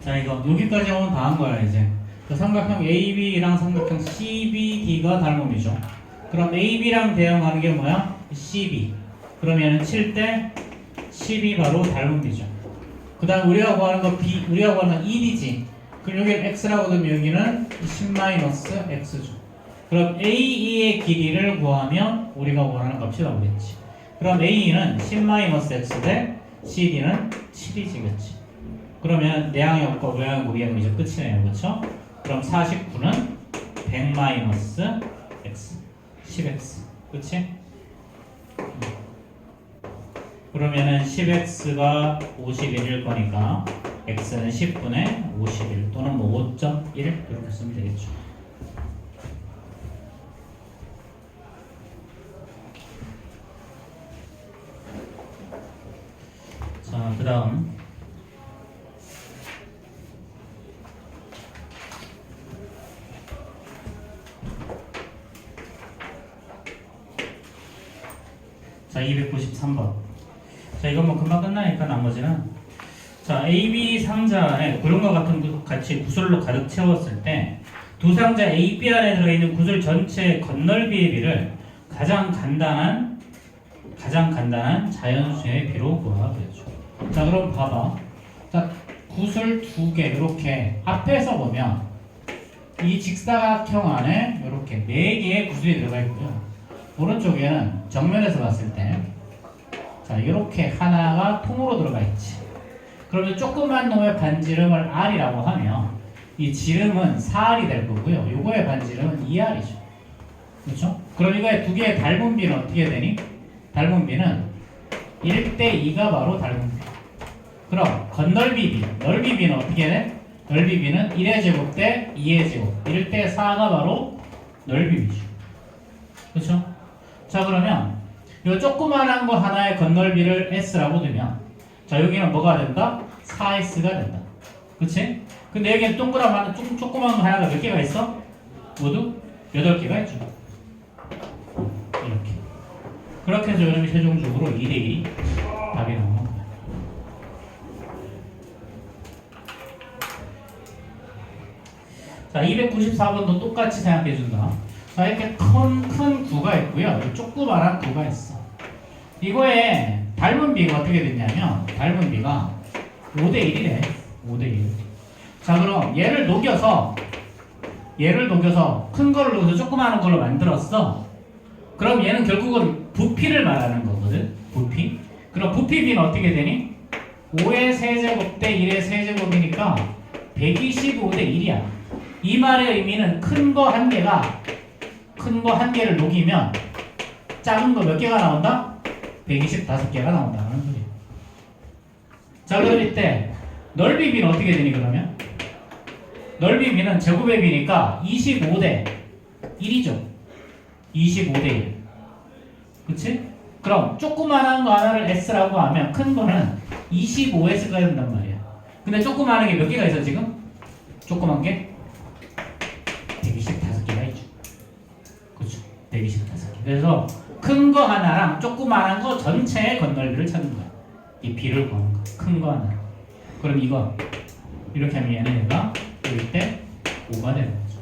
자, 이거 여기까지 오면 다 한 거야 이제. 그 삼각형 AB랑 삼각형 CBD가 닮음이죠. 그럼 AB랑 대응하는 게 뭐야? CB. 그러면은 7대 10이 바로 닮음이죠. 그 다음 우리가 구하는 거 B, 우리가 구하는 건 1이지. 그럼 여기는 X라고 두면 여기는 10-X죠. 그럼 AE의 길이를 구하면 우리가 원하는 값이 나오겠지. 그럼 AE는 10-X 대 CD는 7이지, 그치? 그러면 내항형과 외항형 우리항은 이제 끝이네요, 그쵸? 그럼 49는 100-X, 10X, 그치? 그러면은 10x가 51일 거니까 x는 10분의 51 또는 뭐 5.1 이렇게 쓰면 되겠죠. 자, 그 다음 자, 293번. 자, 이건 뭐 금방 끝나니까 나머지는 자, AB 상자에 구름과 같은 같이 구슬로 가득 채웠을 때 두 상자 A, B 안에 들어있는 구슬 전체의 겉넓이의 비를 가장 간단한 자연수의 비로 구하겠죠. 자, 그럼 봐봐. 자, 구슬 두 개 이렇게 앞에서 보면 이 직사각형 안에 이렇게 네 개의 구슬이 들어가 있고요. 오른쪽에는 정면에서 봤을 때 자, 이렇게 하나가 통으로 들어가 있지. 그러면 조그만 놈의 반지름을 R이라고 하면 이 지름은 4R이 될 거고요. 요거의 반지름은 2R이죠. 그렇죠? 그럼 이거의 두 개의 닮은비는 어떻게 되니? 닮은비는 1대2가 바로 닮은비. 그럼 겉넓이비, 넓이비는 어떻게 돼? 넓이비는 1의 제곱 대 2의 제곱, 1대4가 바로 넓이비죠. 그렇죠? 자, 그러면 이 조그만한 거 하나의 겉넓이를 S라고 두면 자, 여기는 뭐가 된다? 4S가 된다. 그치? 근데 여기는 동그란 하나, 조그만 거 하나가 몇 개가 있어? 모두 8개가 있죠. 이렇게. 그렇게 해서 여러분이 최종적으로 2대2 답이 나오는 거예요. 자, 294번도 똑같이 생각해준다. 자, 이렇게 큰 구가 있고요. 조그만한 구가 있어. 이거의 닮은비가 어떻게 됐냐면 닮은비가 5대1이래. 5대1. 자, 그럼 얘를 녹여서 큰 걸로 녹여서 조그마한 걸로 만들었어. 그럼 얘는 결국은 부피를 말하는 거거든. 부피. 그럼 부피비는 어떻게 되니? 5의 세제곱 대 1의 세제곱이니까 125대 1이야. 이 말의 의미는 큰 거 한 개를 녹이면 작은 거 몇 개가 나온다? 125개가 나온다는 소리야. 자, 그럼 이때 넓이비는 어떻게 되니 그러면? 넓이비는 제곱의 비니까 25대 1이죠. 25대 1. 그치? 그럼 조그만한 거 하나를 S라고 하면 큰 거는 25S가 된단 말이야. 근데 조그만한 게 몇 개가 있어 지금? 조그만 게 125개가 있죠. 그렇죠. 125개. 그래서 큰 거 하나랑 조그만한 거 전체의 겉넓이를 찾는 거야. 이 비를 구하는 거야. 큰 거 하나. 그럼 이거 이렇게 하면 얘는 얘가 1대 5가 되는 거죠.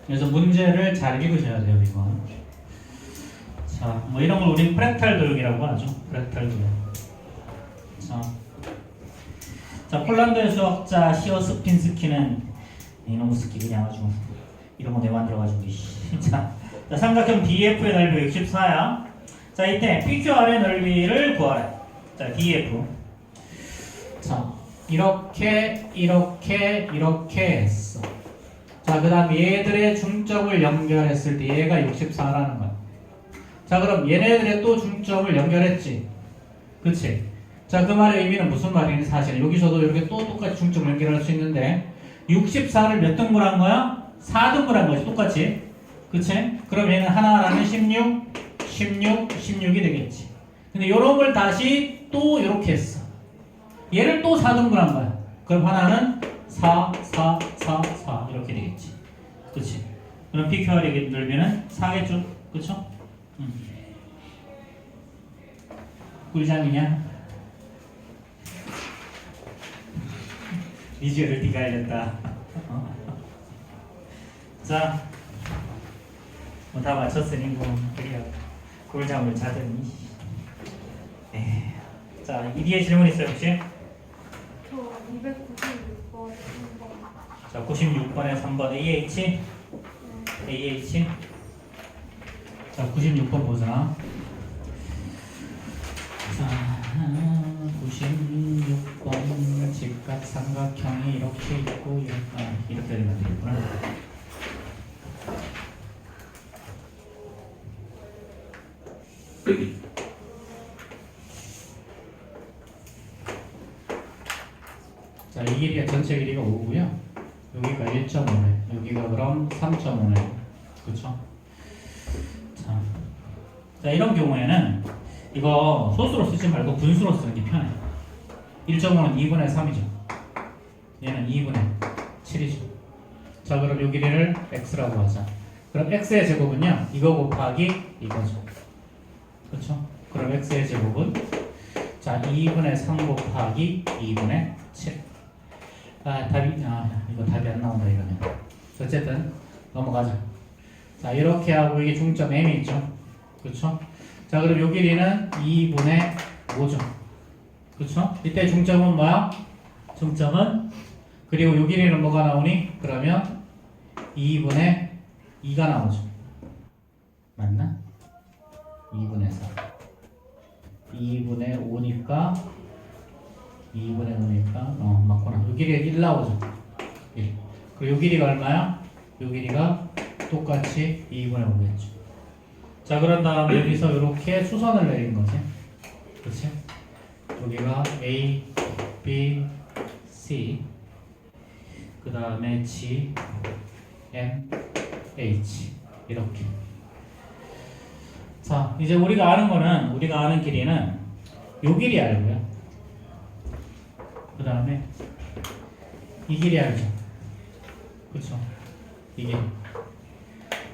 그래서 문제를 잘 읽으셔야 돼요, 이거. 자, 뭐 이런 걸 우리는 프랙탈 도형이라고 하죠. 프랙탈 도형. 자, 폴란드의 수학자 시어스핀스키는 이놈의 스키 그냥 아주 이런 거 내가 만들어가지고 자, 삼각형 DF의 넓이 64야. 자, 이때 PQR의 넓이를 구하래. 자, DF. 자, 이렇게 했어. 자, 그 다음 얘들의 중점을 연결했을 때 얘가 64라는 거야. 자, 그럼 얘네들의 또 중점을 연결했지. 그치? 자, 그 말의 의미는 무슨 말이니? 사실 여기서도 이렇게 또 똑같이 중점을 연결할 수 있는데 64를 몇 등분한 거야? 4등분한 거지, 똑같이. 그치? 그럼 얘는 하나하나는 16, 16이 되겠지. 근데 요런 걸 다시 또 이렇게 했어. 얘를 또 4등분한 거야. 그럼 하나는 4 이렇게 되겠지. 그치? 그럼 PQR이 넓이는 4겠죠? 그쵸? 꿀잠이냐? 비주얼을 네가 알렸다. 자, 뭐 다 맞췄으니 뭐 우리가 꿀잠을 자더니. 자, 이 뒤에 질문 있어요 혹시? 저 296번 3번. 자, 96번에 3번 AH. AH. 자, 96번 보자. 자, 96번 직각삼각형이 이렇게 있고 이렇게 되면 되겠구나. 자, 이 길이가 전체 길이가 5고요. 여기가 1.5네. 여기가 그럼 3.5네. 그렇죠? 자, 이런 경우에는 이거 소수로 쓰지 말고 분수로 쓰는 게 편해. 1.5는 2분의 3이죠. 얘는 2분의 7이죠. 자, 그럼 요 길이를 x라고 하자. 그럼 x의 제곱은요, 이거 곱하기 이거죠. 그렇죠? 그럼 x의 제곱은 자 2분의 3 곱하기 2분의 7. 이거 답이 안 나온다 이러면. 어쨌든 넘어가자. 자, 이렇게 하고 이게 중점 m이 있죠. 그렇죠? 자, 그럼 요 길이는 2분의 5죠. 그렇죠? 이때 중점은 뭐야? 중점은 그리고 요 길이는 뭐가 나오니? 그러면 2분의 2가 나오죠. 맞나? 2분의 4. 2분의 5니까 2분의 5니까 맞구나. 요 길이가 1 나오죠. 1. 그리고 요 길이가 얼마야? 요 길이가 똑같이 2분의 5겠죠. 자, 그런 다음에 여기서 이렇게 수선을 내린 거지. 그렇지? 여기가 A, B, C 그 다음에 G, M, H 이렇게. 자, 이제 우리가 아는 길이는 요 길이 알고요. 그 다음에 이 길이 알죠. 그렇죠? 이 길이.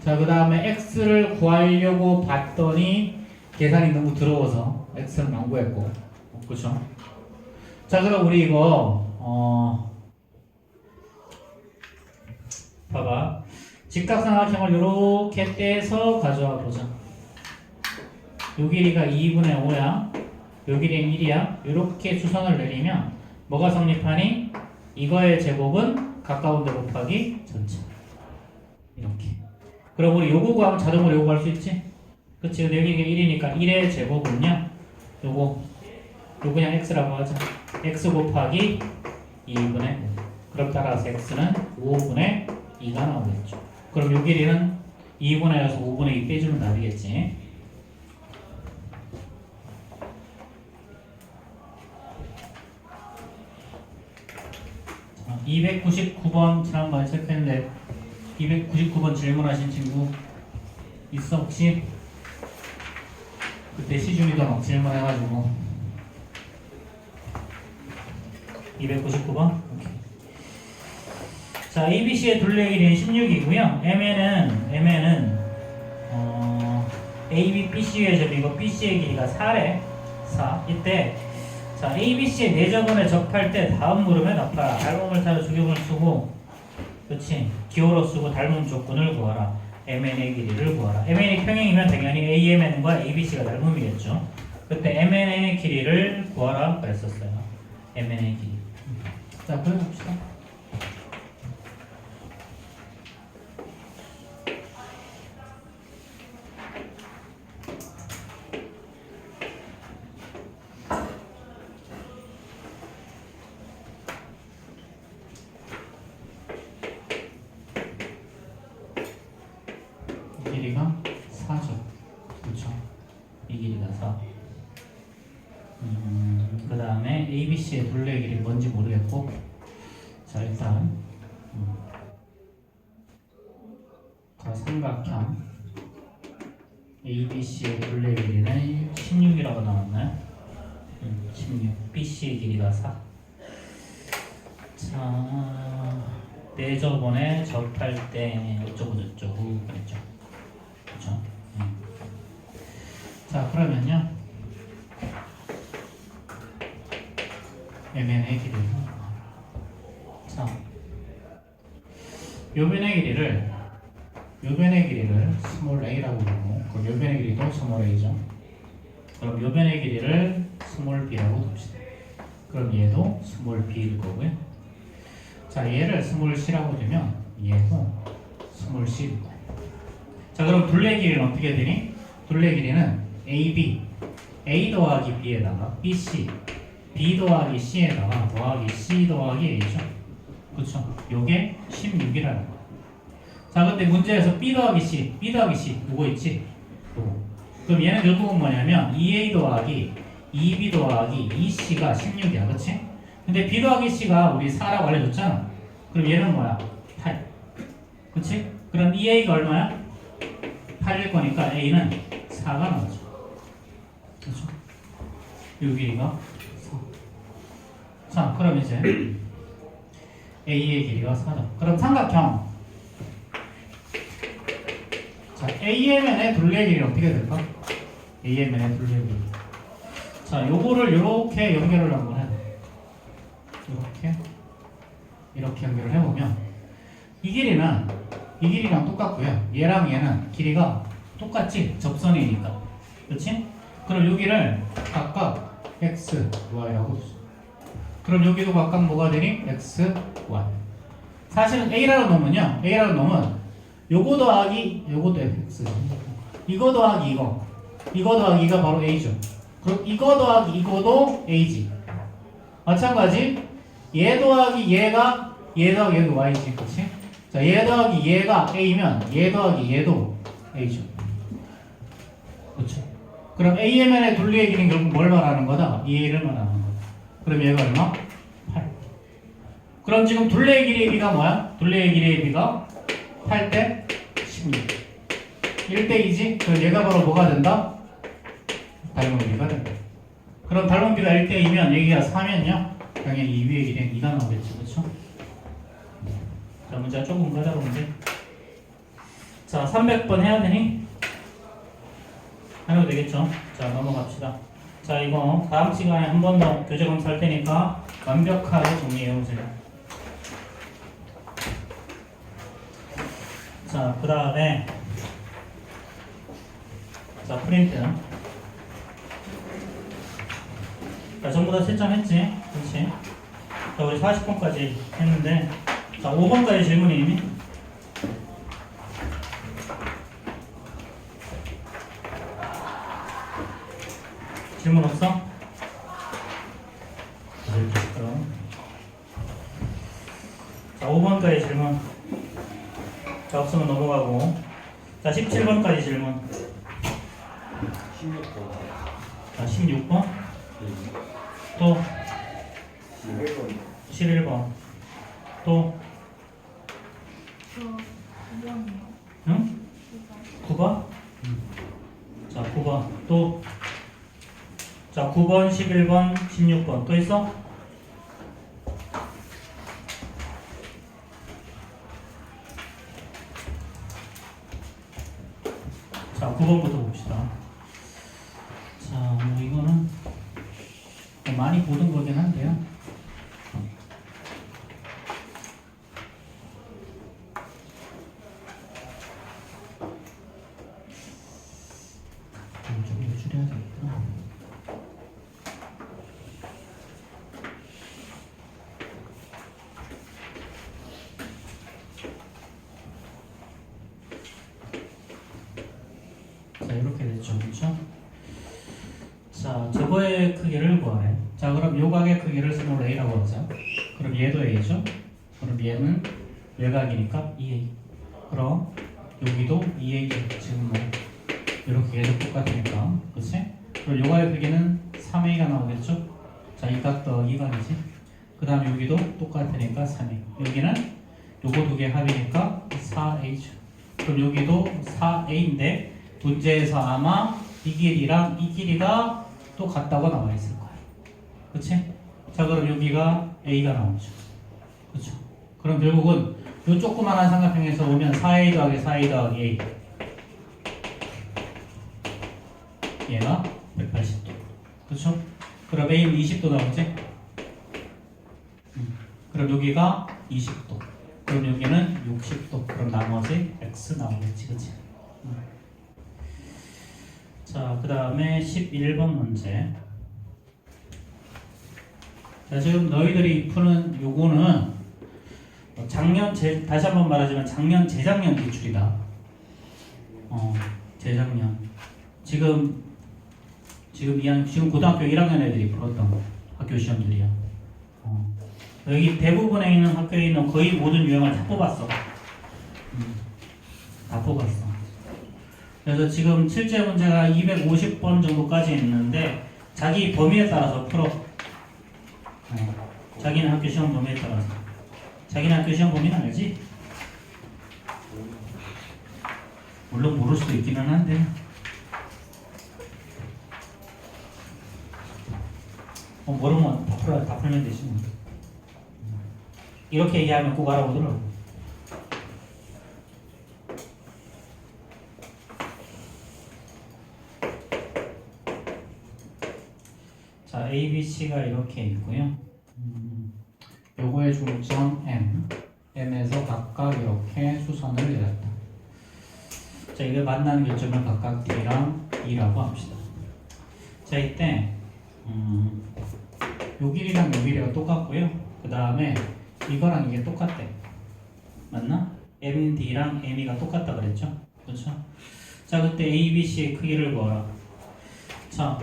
자, 그 다음에 x를 구하려고 봤더니 계산이 너무 더러워서 x는 안 구했고, 그렇죠? 자, 그럼 우리 이거 봐봐. 직각삼각형을 이렇게 떼서 가져와 보자. 요 길이가 2분의 5야. 요 길이는 1이야. 이렇게 수선을 내리면 뭐가 성립하니? 이거의 제곱은 가까운 데 곱하기 전체. 이렇게. 그럼 우리 요거 구하면 자동으로 요거 할 수 있지? 그치? 근데 여기가 1이니까 1의 제곱은요? 요거 그냥 x라고 하자. x 곱하기 2분의 5. 그럼 따라서 x는 5분의 2가 나오겠죠. 그럼 요 길이는 2분의 5에서 5분의 2 빼주면 답이겠지. 자, 299번 지난번에 체크했는데 299번 질문하신 친구 있어 혹시? 그때 시준이도 막 질문해가지고 299번? 오케이. 자, ABC의 둘레의 길이는 16이고요. MN은 AB, BC의 점이고 BC의 길이가 4래. 4. 이때 자, ABC의 내접원에 접할 때 다음 물음에 답하라. 닮음을 따라 주격을 쓰고, 그렇지? 기호로 쓰고 닮음 조건을 구하라. MN의 길이를 구하라. MN이 평행이면 당연히 AMN과 ABC가 닮음이겠죠. 그때 MN의 길이를 구하라 그랬었어요. MN의 길이. 자, 그래 봅시다. 이 길이가 4죠. 그렇죠? 이 길이가 4. 그 다음에 ABC의 둘레의 길이 뭔지 모르겠고, 자, 일단 자, 삼각형 ABC의 둘레의 길이는 16이라고 나왔나요? 16. BC의 길이가 4. 자, 내접원에 접할 때 어쩌고 저쩌고 그랬죠. 그렇죠? 자, 그러면요. MN의 길이를 요 변의 길이를 스몰 a라고 부르고 그럼 요 변의 길이도 스몰 a죠. 그럼 요 변의 길이를 스몰 b라고 둡시다. 그럼 얘도 스몰 b일 거고요. 자, 얘를 스몰 c라고 두면 얘도 스몰 c일 거예요. 자, 그럼 둘레 길이는 어떻게 되니? 둘레 길이는 AB, A 더하기 B에다가 BC, B 더하기 C에다가 더하기 C 더하기 A죠. 그쵸? 요게 16이라는 거야. 자, 근데 문제에서 B 더하기 C, B 더하기 C 요거 있지? 요거. 그럼 얘는 결국은 뭐냐면 2A 더하기 2B 더하기 2C가 16이야. 그치? 근데 B 더하기 C가 우리 4라고 알려줬잖아. 그럼 얘는 뭐야? 8. 그치? 그럼 2A가 얼마야? 8일 거니까 A는 4가 나오죠. 그렇죠? 요 길이가 4. 자, 그럼 이제 A의 길이가 4다. 그럼 삼각형. 자, AMN의 둘레 길이 어떻게 될까? AMN의 둘레 길이. 자, 요거를 요렇게 연결을 한번 해. 이렇게 연결을 해보면 이 길이랑 똑같고요. 얘랑 얘는 길이가 똑같지? 접선이니까. 그렇지? 그럼 여기를 각각 x, y라고 두죠. 그럼 여기도 각각 뭐가 되니? x, y. 사실은 a라는 놈은 요거 더하기 요것도 fx. 이거 더하기 이거 더하기가 바로 a죠. 그럼 이거 더하기 이거도 a지. 마찬가지 얘 더하기 얘가 얘도 y지. 그렇지? 자, 얘 더하기 얘가 a면 얘 더하기 얘도 a죠. 그렇죠? 그럼 AMN의 둘레의 길이는 결국 뭘 말하는 거다? 2A를 말하는 거다. 그럼 얘가 얼마? 8. 그럼 지금 둘레의 길이의 비가 뭐야? 둘레의 길이의 비가 8대 16. 1대2지? 그럼 얘가 바로 뭐가 된다? 닮은 비가 된다. 그럼 닮은 비가 1대2면 여기가 4면요? 당연히 이 위의 길이는 2가 나오겠지. 그렇죠? 자, 문제 조금 가자고 문제. 자, 300번 해야 되니? 해도 되겠죠? 자, 넘어갑시다. 자, 이거 다음 시간에 한 번 더 교재 검사할 테니까 완벽하게 정리해 오세요. 자, 그 다음에 자, 프린트. 자, 전부 다 채점했지? 그렇지? 자, 우리 40번까지 했는데 자, 5번까지 질문이 이미 질문 없어? 자, 5번까지 질문. 자, 없으면 넘어가고. 자, 17번까지 질문. 16번. 자, 16번. 또 11번. 11번. 또 저 9번이요. 응? 9번? 자, 9번. 또 자, 9번, 11번, 16번. 또 있어? 자, 9번부터 봅시다. 자, 뭐 이거는 많이 보던 거긴 한데요. 좀 더 줄여야 되겠구나. 자, 이렇게 되죠. 그렇죠? 자, 저거의 크기를 구하래. 자, 그럼 요 각의 크기를 스몰 a라고 하자. 그럼 얘도 a죠? 그럼 얘는 외곽이니까 2a. 그럼 여기도 2a. 지금 뭐 이렇게 계속 똑같으니까. 그치? 그럼 요각의 크기는 3a가 나오겠죠? 자, 이 각도 이 각이지. 그 다음에 여기도 똑같으니까 3a. 여기는 요거 두 개 합이니까 4a죠. 그럼 여기도 4a인데 문제에서 아마 이 길이랑 이 길이가 또 같다고 나와 있을 거야. 그치? 자, 그럼 여기가 a가 나오죠. 그쵸? 그럼 결국은 요 조그만한 삼각형에서 오면 4a 더하기 4a 더하기 a. 얘가 180도. 그쵸? 그럼 a는 20도 나오지? 그럼 여기가 20도. 그럼 여기는 60도. 그럼 나머지 x 나오겠지, 그치? 자, 그 다음에 11번 문제. 자, 지금 너희들이 푸는 요거는 다시 한번 말하지만 작년, 재작년 기출이다. 재작년. 지금 고등학교 1학년 애들이 풀었던 학교 시험들이야. 여기 대부분에 있는 학교에 있는 거의 모든 유형을 다 뽑았어. 다 뽑았어. 그래서 지금 실제 문제가 250번 정도까지 있는데 자기 범위에 따라서 풀어. 자기는 학교 시험 범위에 따라서. 자기는 학교 시험 범위는 알지? 물론 모를 수도 있기는 한데. 모르면 다 풀면 되지 뭐. 이렇게 얘기하면 꼭 알아보더라고. 자, A, B, C가 이렇게 있고요. 요거의 중점 M에서 각각 이렇게 수선을 내렸다. 자, 이게 만나는 교점을 각각 D랑 E라고 합시다. 자, 이때 요 길이랑 요 길이가 똑같고요. 그 다음에 이거랑 이게 똑같대. 맞나? MD랑 ME가 똑같다 그랬죠? 그렇죠? 자, 그때 ABC의 크기를 구하라. 자,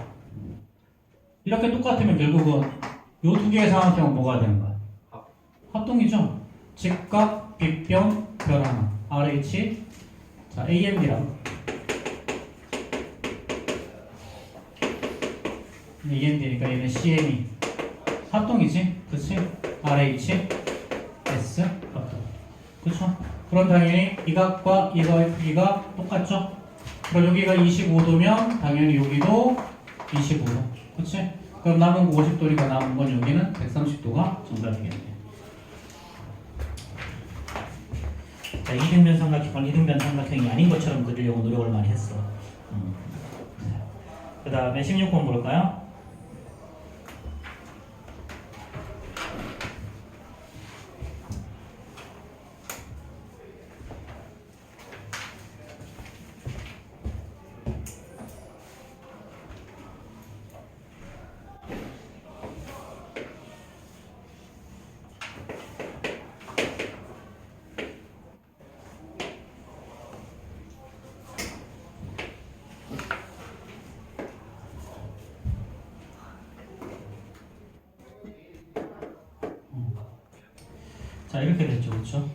이렇게 똑같으면 결국은 요 두 개의 삼각형은 뭐가 되는 거야? 합동이죠? 직각, 빗변, 별 하나. RH. 자, AMD랑 AMD니까 얘는 CME. 합동이지? 그치? RH, S, 합동. 그쵸? 그럼 당연히 이 각과 이거의 크기가 똑같죠? 그럼 여기가 25도면 당연히 여기도 25도. 그치? 그럼 남은 거 50도니까 남은 건 여기는 130도가 정답이겠네. 자, 이등변 삼각형을 이등변 삼각형이 아닌 것처럼 그리려고 노력을 많이 했어. 그 다음에 16번 볼까요? 자, 이렇게 됐죠, 그렇죠?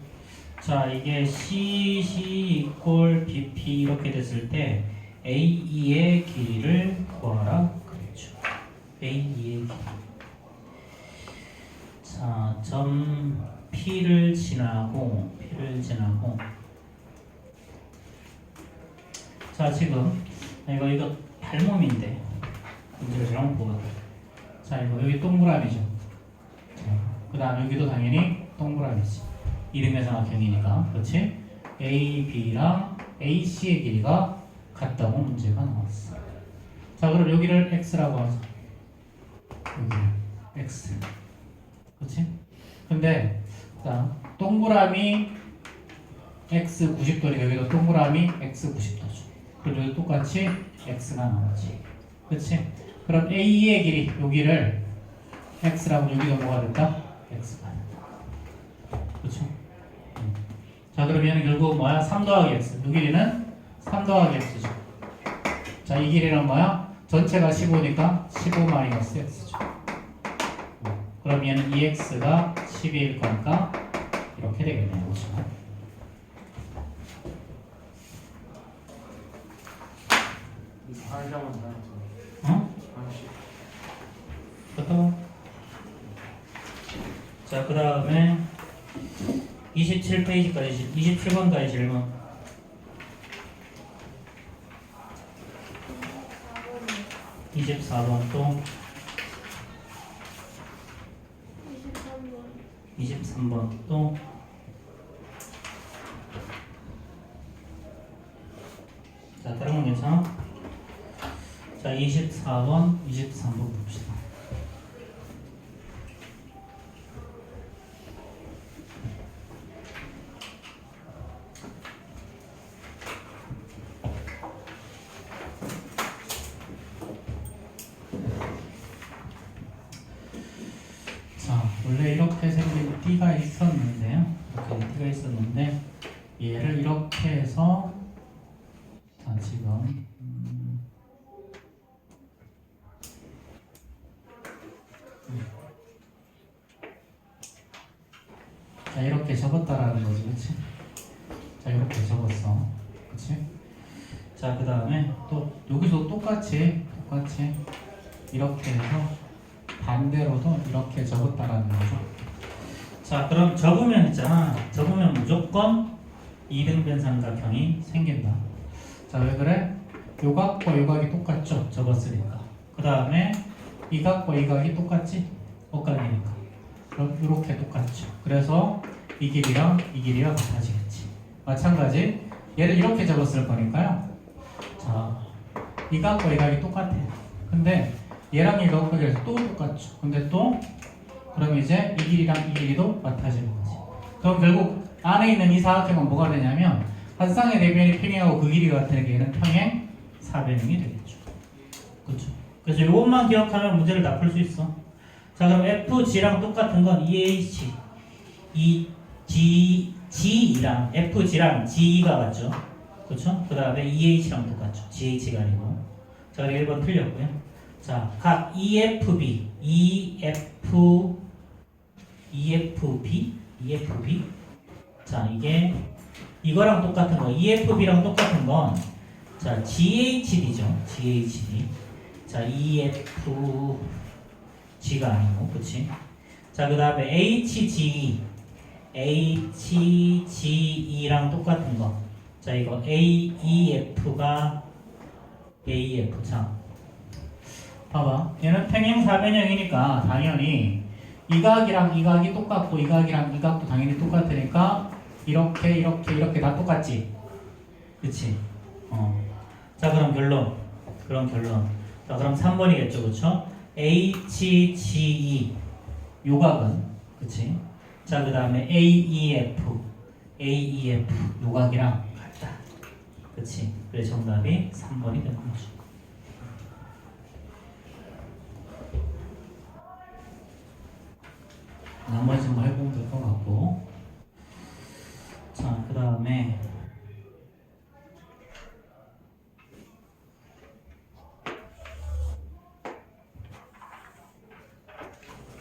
자, 이게 CC equal BP 이렇게 됐을 때 AE의 길이를 구하라 그랬죠. AE의 길이. 자, 점 P를 지나고 자, 지금 이거 발몸인데 문제를 잘못 보거든. 자, 이거 여기 동그라미죠. 그 다음 여기도 당연히 동그라미지. 이등변 삼각형이니까. 그렇지? A, B랑 AC의 길이가 같다고 문제가 나왔어. 자, 그럼 여기를 X라고 하자. 여기를 X. 그렇지? 근데 자, 동그라미 X 90도니까 여기도 동그라미 X 90도죠. 그럼 여기 똑같이 X가 나오지. 그렇지? 그럼 A의 길이 여기를 X라고 여기도 뭐가 됐다? X가 됐다. 그렇죠? 자, 그러면 결국 뭐야? 3 더하기 X. 이 길이는 3 더하기 X죠. 자, 이 길이는 뭐야? 전체가 15니까 15 마이너스 X죠. 그럼 얘는 2X가 12일 거니까 이렇게 되겠네요. 그렇죠? 한시간만 더. 어? 한시. 그렇다. 자, 그 다음에 27페이지까지 27번까지 질문. 24번 또 23번 또 자, 다른 건 괜찮아? 자, 24번, 23번 봅시다. 원래 이렇게 생긴 띠가 있었는데요. 이렇게 띠가 있었는데 얘를 이렇게 해서 자 지금 자 이렇게 접었다라는 거지, 그렇지? 자 이렇게 접었어, 그렇지? 자 그 다음에 또 여기서 똑같이 이렇게 해서 반대로도 이렇게 접었다라는 거죠. 자 그럼 접으면 있잖아. 접으면 무조건 이등변 삼각형이 생긴다. 자 왜 그래? 요 각과 요 각이 똑같죠? 접었으니까. 그 다음에 이 각과 이 각이 똑같지? 엇갈리니까. 그럼 이렇게 똑같죠. 그래서 이 길이랑 이 길이가 같아지겠지. 마찬가지 얘를 이렇게 접었을 거니까요. 자, 이 각과 이 각이 똑같아요. 근데 얘랑 이 각과 또 똑같죠. 근데 또 그럼 이제 이 길이랑 이 길이도 같아지는 거지. 그럼 결국 안에 있는 이 사각형은 뭐가 되냐면 한 쌍의 대변이 평행하고 그 길이가 같으니까 얘는 평행 사변형이 되겠죠. 그렇죠. 그래서 이것만 기억하면 문제를 다 풀 수 있어. 자 그럼 FG랑 똑같은 건 EH, G랑 FG랑 G가 같죠. 그렇죠? 그 다음에 EH랑 똑같죠. GH가 아니고. 자 그리고 1번 틀렸고요. 자 각 EFB, EFB. 자 이게 이거랑 똑같은 거, EFB랑 똑같은 건 자 GHD죠. GHD. 자 EFG가 아니고, 그렇지? 자 그 다음에 HGE랑 똑같은 거. 자 이거 AEF가 AEF. 자 봐봐, 얘는 평행 사변형이니까 당연히 이 각이랑 이 각이 똑같고 이 각이랑 이 각도 당연히 똑같으니까 이렇게 다 똑같지, 그치? 자 그럼 결론. 자 그럼 3번이겠죠, 그쵸? HGE 요 각은, 그치? 자 그 다음에 AEF 요 각이랑 같다, 그치? 그래서 정답이 3번이 되는 거죠. 나머지 뭐 해보면 될 것 같고. 자 그 다음에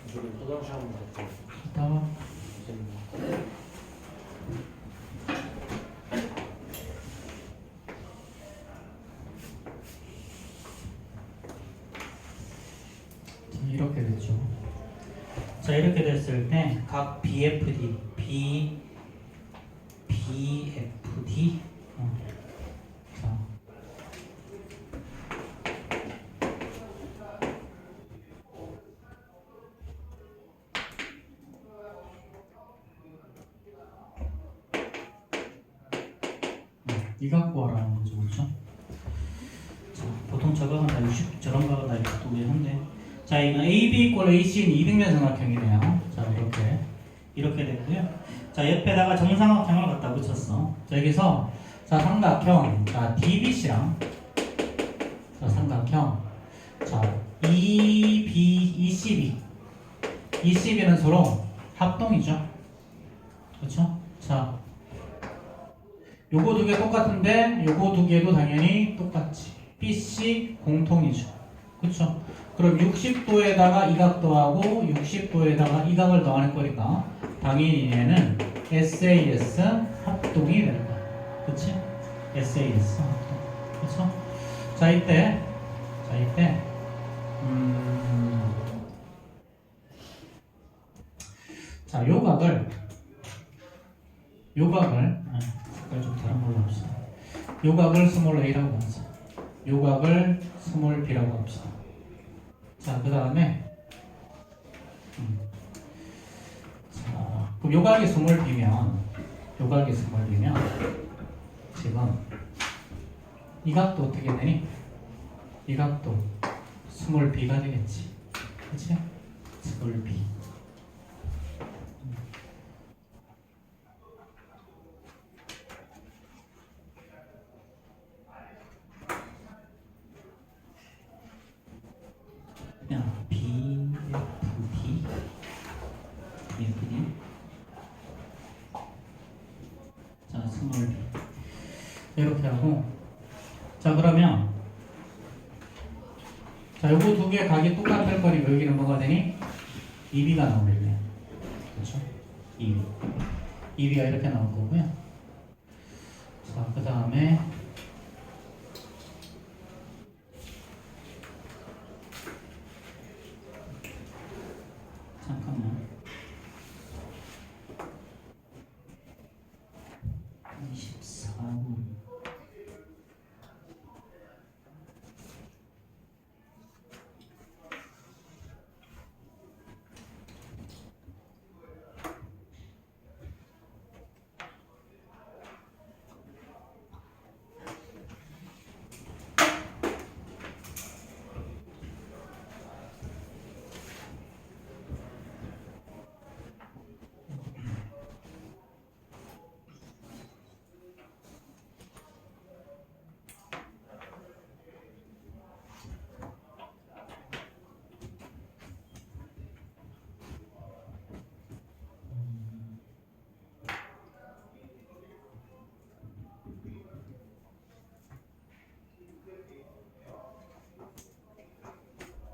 저기 화장실 한번 갔다 이따 이렇게 됐죠. 자 이렇게 됐을 때 각 BFD, BFD 자 이 갖고 와라는 거죠, 그렇죠? 자 보통 저각은 다 60, 저런 각은 다 60도긴 한데 자 이거 AB = AC는 이등변 삼각형이네요. 자 이렇게 됐고요. 자 옆에다가 정삼각형을 갖다 붙였어. 자 여기서 자 삼각형 자 DBC랑 자 삼각형 자 ECB는 서로 합동이죠. 그렇죠? 자 요거 두 개 똑같은데 요거 두 개도 당연히 똑같지. BC 공통이죠. 그렇죠? 그럼 60도에다가 이 각 더하고 60도에다가 이 각을 더하는 거니까 당연히 얘는 SAS 합동이 되는 거야. 그치? SAS 합동. 그쵸? 자 이때 자 요각을 색깔 좀 다른 걸로 합시다. 요각을 스몰 a라고 하자. 요각을 스몰 b라고 합시다. 자, 그 다음에 자, 그럼 요각이 스몰 b면 지금 이 각도 어떻게 되니? 이 각도 스몰 b가 되겠지. 그치? 스몰 b. BFD 이렇게 하고 자 그러면 자 요거 두 개 각이 똑같을 거니까 여기는 뭐가 되니? 2B가 나오겠네. 그렇죠? 2B 2B가 이렇게 나올 거고요. 자 그 다음에 잠깐만 24분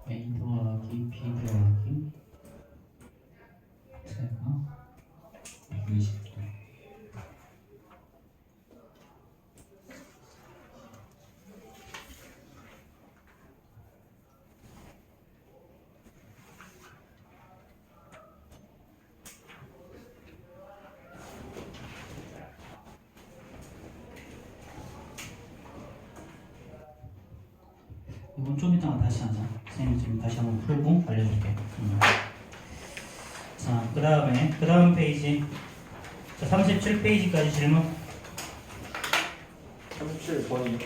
A 더하기 B 더하기 제가 120도 이건 좀 이따가 다시 하자. 선생님이 지금 다시 한번 풀고 알려줄게. 자, 그 다음 페이지. 자, 37페이지까지 질문. 37번이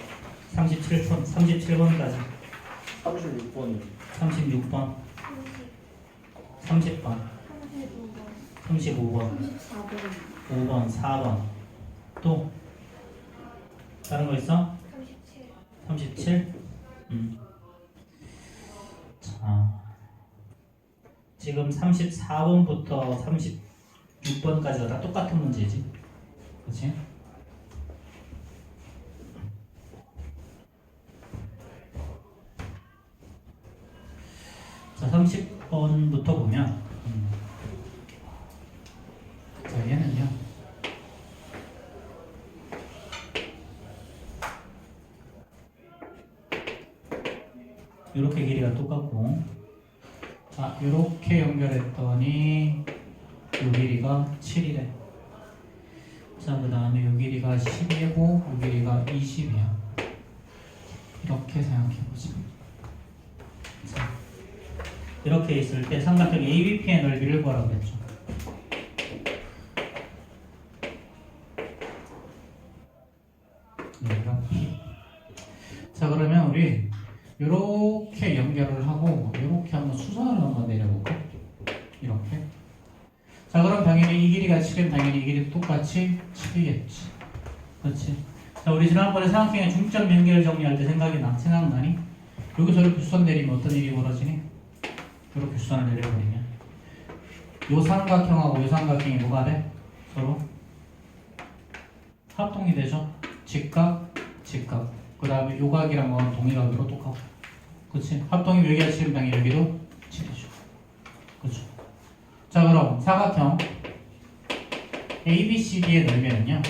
37번까지. 36번이 36번, 30번, 35번, 5번, 4번. 또 다른 거 있어? 37? 자, 지금 34번부터 36번까지가 다 똑같은 문제지. 그치? 자, 30번부터 보면 자, 얘는요 이렇게 길이가 똑같고 자, 이렇게 연결했더니 요 길이가 7이래. 자, 그 다음에 요 길이가 10이고 요 길이가 20이야. 이렇게 생각해보자. 자, 이렇게 있을 때 삼각형 ABP의 넓이를 구하라고 했죠. 여기가 P. 자, 그러면 우리 이렇게 연결을 하고 이렇게 한번 수선을 한번 내려볼까? 이렇게. 자, 그럼 당연히 이 길이가 7이면 당연히 이 길이도 똑같이 7이겠지. 그렇지? 자, 우리 지난번에 삼각형의 중점 연결 정리할 때 생각나니? 여기서 이렇게 수선 내리면 어떤 일이 벌어지니? 이렇게 수선을 내려버리면 요 삼각형하고 요 삼각형이 뭐가 돼? 서로 합동이 되죠? 직각, 직각. 그 다음에 요 각이랑 뭐는 동일각으로 똑같고. 그치? 합동이 여기가 7이면 당연히 여기도 7이죠. 그쵸? 자, 그럼 사각형 ABCD의 넓이는요,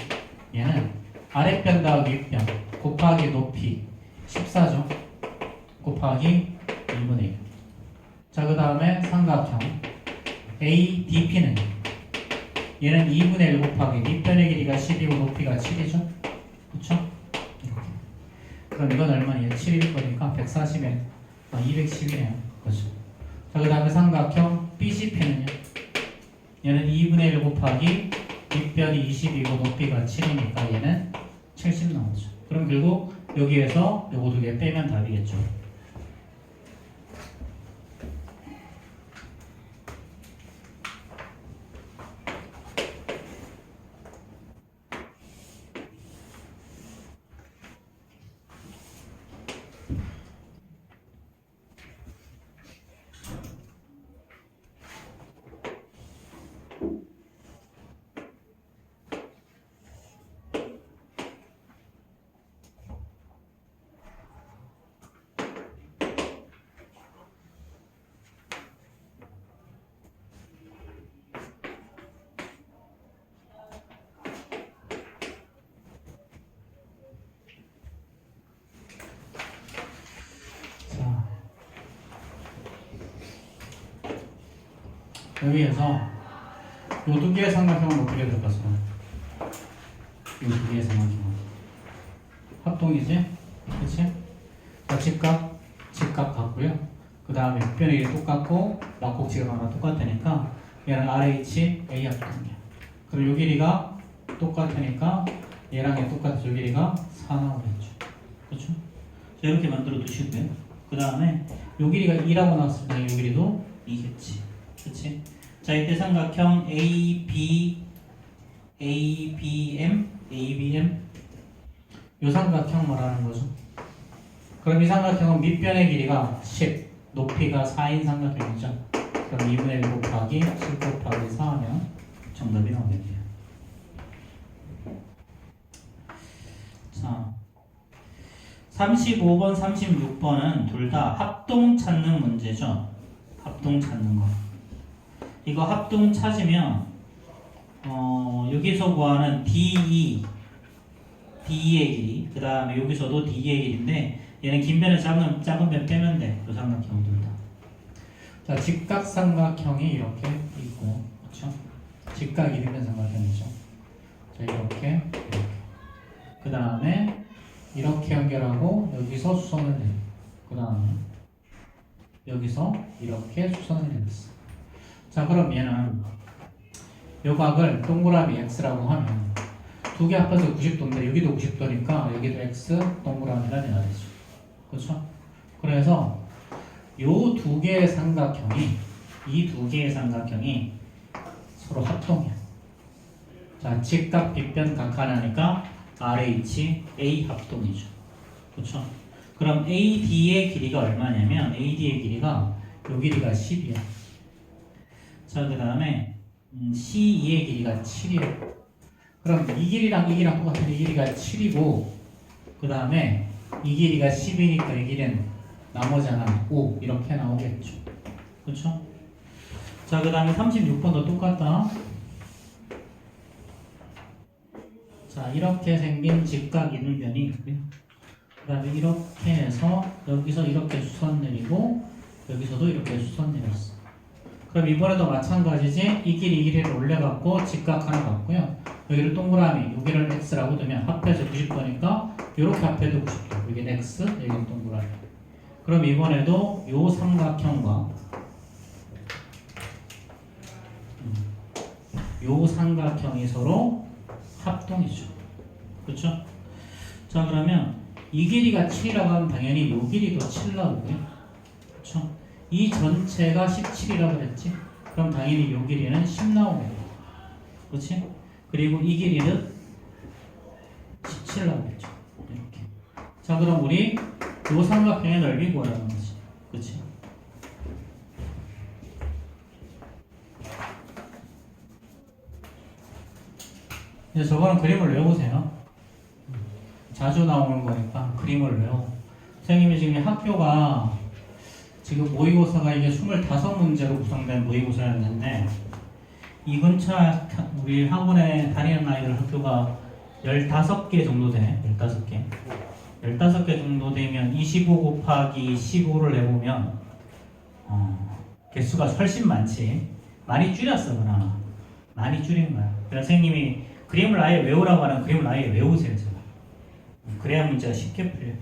얘는 아랫변 더하기 윗변 곱하기 높이 14죠. 곱하기 2분의 1. 자, 그 다음에 삼각형 ADP는 얘는 2분의 1 곱하기 밑변의 길이가 10이고 높이가 7이죠. 그쵸? 이렇게. 그럼 이건 얼마니? 7일 거니까 140에 210이네요. 그죠? 자, 그 다음에 삼각형 BCP는요, 얘는 2분의 1 곱하기 밑변이 20이고 높이가 7이니까 얘는 70 나오죠. 그럼 결국 여기에서 요거 두 개 빼면 답이겠죠. 여기에서 요 두 개의 삼각형은 어떻게 들어갔어? 요 두 개의 삼각형은 합동이지? 그치? 자, 직각 같고요. 그 다음에 빗변의 길이 똑같고 막곡지가 하나 똑같으니까 얘는 RH A 합동이야. 그리고 요 길이가 똑같으니까 얘랑 얘 똑같아서 요 길이가 4 나오겠죠. 그렇죠? 자, 이렇게 만들어 두시고요. 그 다음에 요 길이가 2라고 나왔을 때 요 길이도 2겠지. 그치? 자, 이때 삼각형 ABM 요 삼각형 뭐라는 거죠? 그럼 이 삼각형은 밑변의 길이가 10, 높이가 4인 삼각형이죠. 그럼 2분의 1 곱하기 10 곱하기 4 하면 정답이 나오겠네요. 자, 35번, 36번은 둘 다 합동 찾는 문제죠. 합동 찾는 거. 이거 합동 찾으면 여기서 구하는 DE의 길이, 그 다음에 여기서도 DE의 길인데 얘는 긴 변에 작은 변 빼면 돼. 그 삼각형 둘 다. 자, 직각삼각형이 이렇게 있고, 그렇죠? 직각 이등변 삼각형이죠. 자, 이렇게. 그 다음에 이렇게 연결하고 여기서 수선을 내요. 그 다음에 여기서 이렇게 수선을 내렸어. 자, 그럼 얘는 요 각을 동그라미 X라고 하면 두 개 합해서 90도인데 여기도 90도니까 여기도 X 동그라미가 돼야 되죠. 그렇죠? 그래서 요 두 개의 삼각형이 이 두 개의 삼각형이 서로 합동이야. 자, 직각 빗변 각하나니까 RH A 합동이죠. 그렇죠? 그럼 AD의 길이가 얼마냐면 AD의 길이가 요 길이가 10이야. 자, 그 다음에 CE의 길이가 7이야. 그럼 이 길이랑 이 길이랑 똑같은데 이 길이가 7이고 그 다음에 이 길이가 10이니까 이 길이는 나머지는 5 이렇게 나오겠죠. 그렇죠? 자, 그 다음에 36번도 똑같다. 자, 이렇게 생긴 직각 이등변이 있고요. 그 다음에 이렇게 해서 여기서 이렇게 수선 내리고 여기서도 이렇게 수선 내렸어. 그럼 이번에도 마찬가지지. 이 길이를 올려갖고 직각 하나 갖고요. 여기를 동그라미, 여기를 X라고 두면 합해서 90도니까 이렇게 합해도 90도. 여기는 X, 여기는 동그라미. 그럼 이번에도 요 삼각형과 요 삼각형이 서로 합동이죠. 그렇죠? 자, 그러면 이 길이가 7이라고 하면 당연히 요 길이도 7 나오고요. 그렇죠? 이 전체가 17이라고 그랬지? 그럼 당연히 요 길이는 10 나오겠고. 그렇지? 그리고 이 길이는 17 나오겠죠. 이렇게. 자, 그럼 우리 요 삼각형의 넓이 구하라는 거지. 그렇지? 이제 저거는 그림을 외우세요. 자주 나오는 거니까 그림을 외워. 선생님이 지금 학교가 지금 모의고사가 이게 25문제로 구성된 모의고사였는데 이 근처 우리 학원에 다니는 아이들 학교가 15개 정도 돼. 15개. 15개 정도 되면 25 곱하기 15를 내보면 개수가 훨씬 많지. 많이 줄였어, 그나마. 많이 줄인 거야. 그래서 선생님이 그림을 아예 외우라고 하는 그림을 아예 외우세요, 제가. 그래야 문제가 쉽게 풀려요.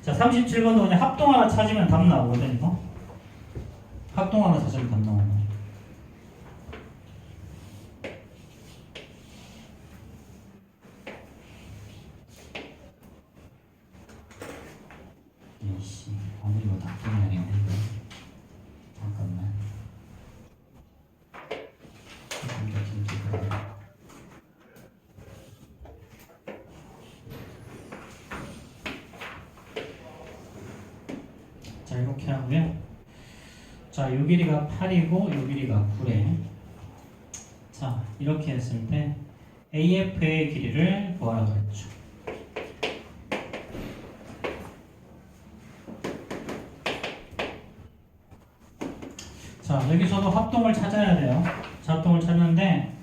자, 37번도 그냥 합동 하나 찾으면 답 나오거든, 이거. 합동 하나 찾으면 답 나오거든. 이씨, 오늘 이거 납품이 아닌데, 이거. 잠깐만. 자, 이렇게 하고요. 자, 요 길이가 8이고 요 길이가 9래. 자, 이렇게 했을 때 AF의 길이를 구하라고 했죠. 자, 여기서도 합동을 찾아야 돼요. 자, 합동을 찾는데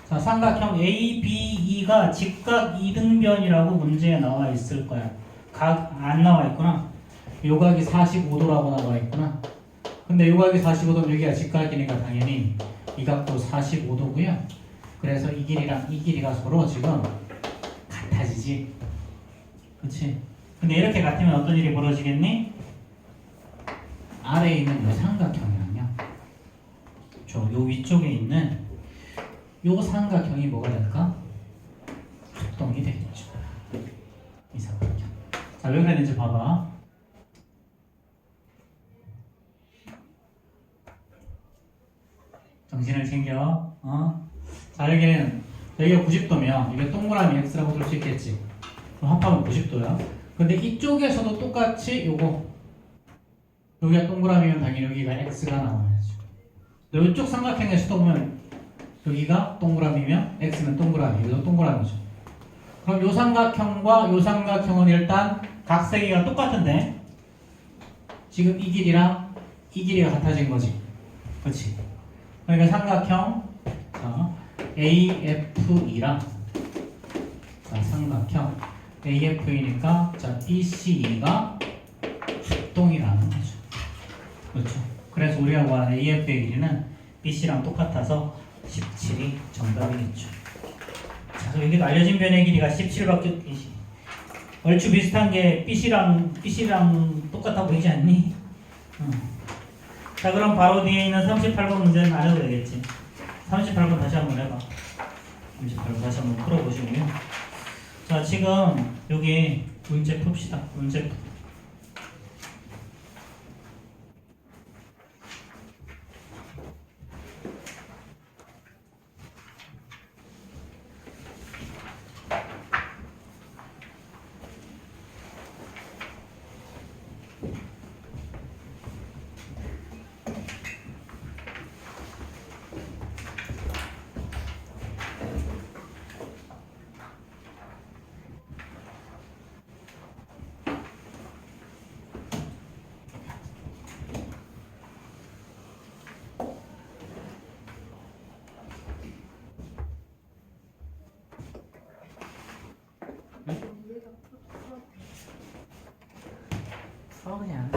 자, 삼각형 ABE가 직각 이등변이라고 문제에 나와 있을 거야. 각 안 나와 있구나. 요 각이 45도라고 나와 있구나. 근데 요 각이 45도면 여기가 직각이니까 당연히 이 각도 45도고요. 그래서 이 길이랑 이 길이가 서로 지금 같아지지. 그치? 근데 이렇게 같으면 어떤 일이 벌어지겠니? 아래에 있는 요 삼각형이랑요. 요 위쪽에 있는 요 삼각형이 뭐가 될까? 합동이 되겠죠. 이 삼각형. 자, 왜 그랬는지 봐봐. 정신을 챙겨. 자, 여기가 90도면 이게 동그라미 x라고 볼 수 있겠지. 그럼 합하면 90도야. 근데 이쪽에서도 똑같이 여기가 동그라미면 당연히 여기가 x가 나와야죠. 근데 이쪽 삼각형에서도 보면 여기가 동그라미면 x는 동그라미, 여기도 동그라미죠. 그럼 요 삼각형과 요 삼각형은 일단 각 세기가 똑같은데 지금 이 길이랑 이 길이가 같아진 거지. 그렇지? 그러니까 삼각형 AFE랑 삼각형 AFE니까 BCE가 합동이라는 거죠. 그렇죠? 그래서 우리가 구하는 AF의 길이는 BC랑 똑같아서 17이 정답이겠죠. 자, 그럼 여기도 알려진 변의 길이가 17밖에 얼추 비슷한 게 BC랑 똑같아 보이지 않니? 자, 그럼 바로 뒤에 있는 38번 문제는 안 해도 되겠지. 38번 다시 한번 해봐. 38번 다시 한번 풀어보시고요. 자, 지금 여기 문제 풉시다. 문제 그냥